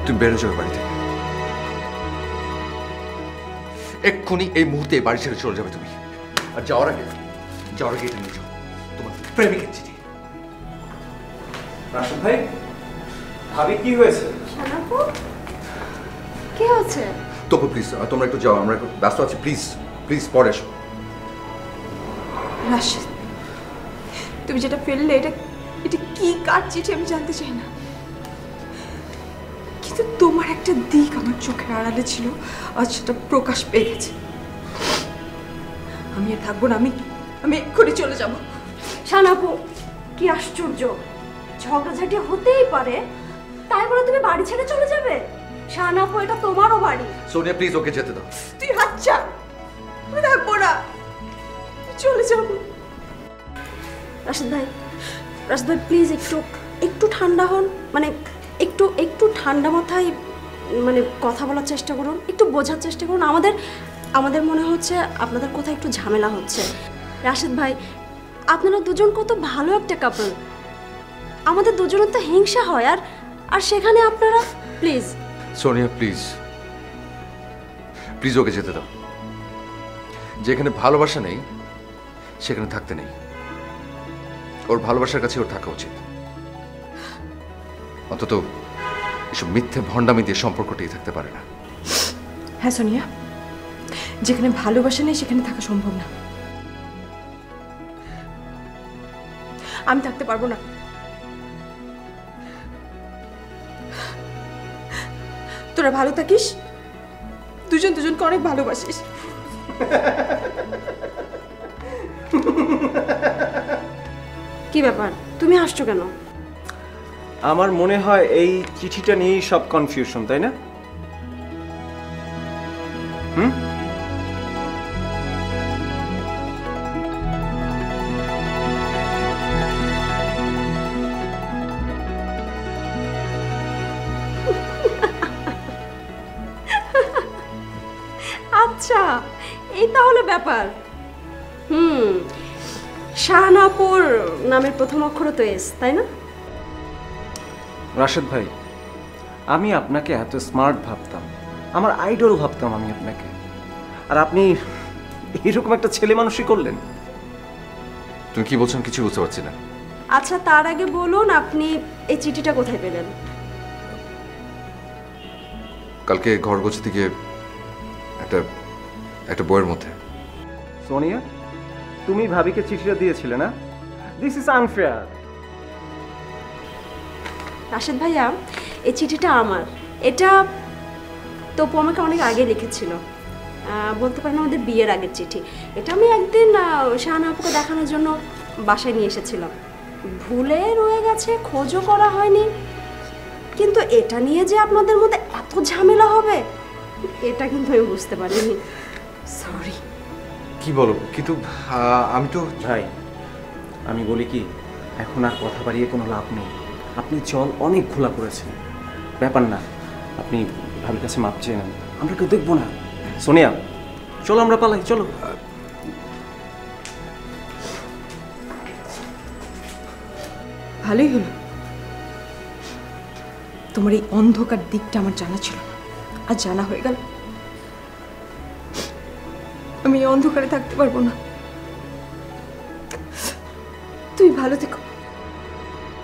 তুমি বেরো যাবে বাড়ি থেকে, এক্ষুনি এই মুহূর্তে বাড়ি ছেড়ে চলে যাবে তুমি। আর যাওয়ার আগে এটা নিয়ে যাও, তোমার প্রেমিকের চিঠি। রাশেদ ভাই, ভাবি কি হয়েছে? কি হচ্ছে? তবু প্লিজ তোমরা একটু যাও, আমরা একটু ব্যস্ত আছি। প্লিজ প্লিজ পরে এসো। রাশেদ, তুমি যেটা ফেললে এটা কি কার চিঠি আমি জানতে চাই না, কিন্তু তোমার একটা দিক আমার চোখের আড়ালে ছিল, আজ সেটা প্রকাশ পেয়ে গেছে। আমি আর থাকবো না, আমি এক্ষুনি চলে যাব। শানাপু, কি আশ্চর্য, ঝগড়াঝাটি হতেই পারে, তাই বলে তুমি বাড়ি ছেড়ে চলে যাবে? শানাপু, এটা তোমারও বাড়ি। সোনিয়া প্লিজ ওকে যেতে দাও। তুই হাত ছাড়, আমি থাকবো না, চলে যাবো। রাশেদ ভাই প্লিজ একটু ঠান্ডা হন, মানে একটু ঠান্ডা মাথায় মানে কথা বলার চেষ্টা করুন, একটু বোঝার চেষ্টা করুন। আমাদের মনে হচ্ছে আপনাদের কোথাও একটু ঝামেলা হচ্ছে। রাশেদ ভাই, আপনারা দুজন কত ভালো একটা কাপল, আমাদের দুজনের তো হিংসা হয়, আর সেখানে আপনারা। Please Sonia please please okay যেতে দাও। যেখানে ভালোবাসা নেই সেখানে থাকতে নেই, ওর ভালোবাসার কাছে ওর থাকা উচিত। অন্তত এসব মিথ্যে ভণ্ডামি দিয়ে সম্পর্কটাই থাকতে পারে না। হ্যাঁ সোনিয়া, যেখানে ভালোবাসা নেই সেখানে থাকা সম্ভব না। আমি থাকতে পারবো না। তোরা ভালো থাকিস, দুজনকে অনেক ভালোবাসিস। কি ব্যাপার, তুমি হাসছো কেন? আমার মনে হয় এই চিঠিটা নিয়েই সব কনফিউশন, তাই না? আচ্ছা, এই তাহলে ব্যাপার। শাহনাপুর নামের প্রথম অক্ষর তো এস, তাই না? রাশেদ ভাই, আমি আপনাকে এত স্মার্ট ভাবতাম, আমার আইডল ভাবতাম আমি আপনাকে, আর আপনি এরকম একটা ছেলে মানুষই করলেন। তুমি কি বলছেন কিছু বুঝতে পারছি না। আচ্ছা, তার আগে বলুন আপনি এই চিঠিটা কোথায় পেলেন? কালকে ঘর গোছাতে গিয়ে একটা বইয়ের মধ্যে। সোনিয়া, তুমি ভাবিকে চিঠিটা দিয়েছিলে না? This is unfair. রাশেদ ভাইয়া, এই চিঠিটা আমার, এটা তপু আমাকে অনেক আগে লিখেছিল, বলতে পারেন আমাদের বিয়ের আগের চিঠি। এটা আমি একদিন শাহানা আপুকে দেখানোর জন্য বাসায় নিয়ে এসেছিলাম, ভুলে রয়ে গেছে, খোঁজও করা হয়নি। কিন্তু এটা নিয়ে যে আপনাদের মধ্যে এত ঝামেলা হবে এটা কিন্তু আমি বুঝতে পারিনি, সরি। কি বলো, কিন্তু আমি তো। ভাই, আমি বলি কি, এখন আর কথা বাড়িয়ে কোনো লাভ নেই। আপনি জল অনেক ঘোলা করেছেন, ব্যাপার না, আপনি ভাবির কাছে মাপ চেয়ে নেন, আমরা কেউ দেখবো না। সোনিয়া, চলো আমরা পালাই, চলো। ভালোই হলো, তোমার এই অন্ধকার দিকটা আমার জানা ছিল না, আর জানা হয়ে গেল। আমি এই অন্ধকারে থাকতে পারবো না। তুমি ভালো থেকো।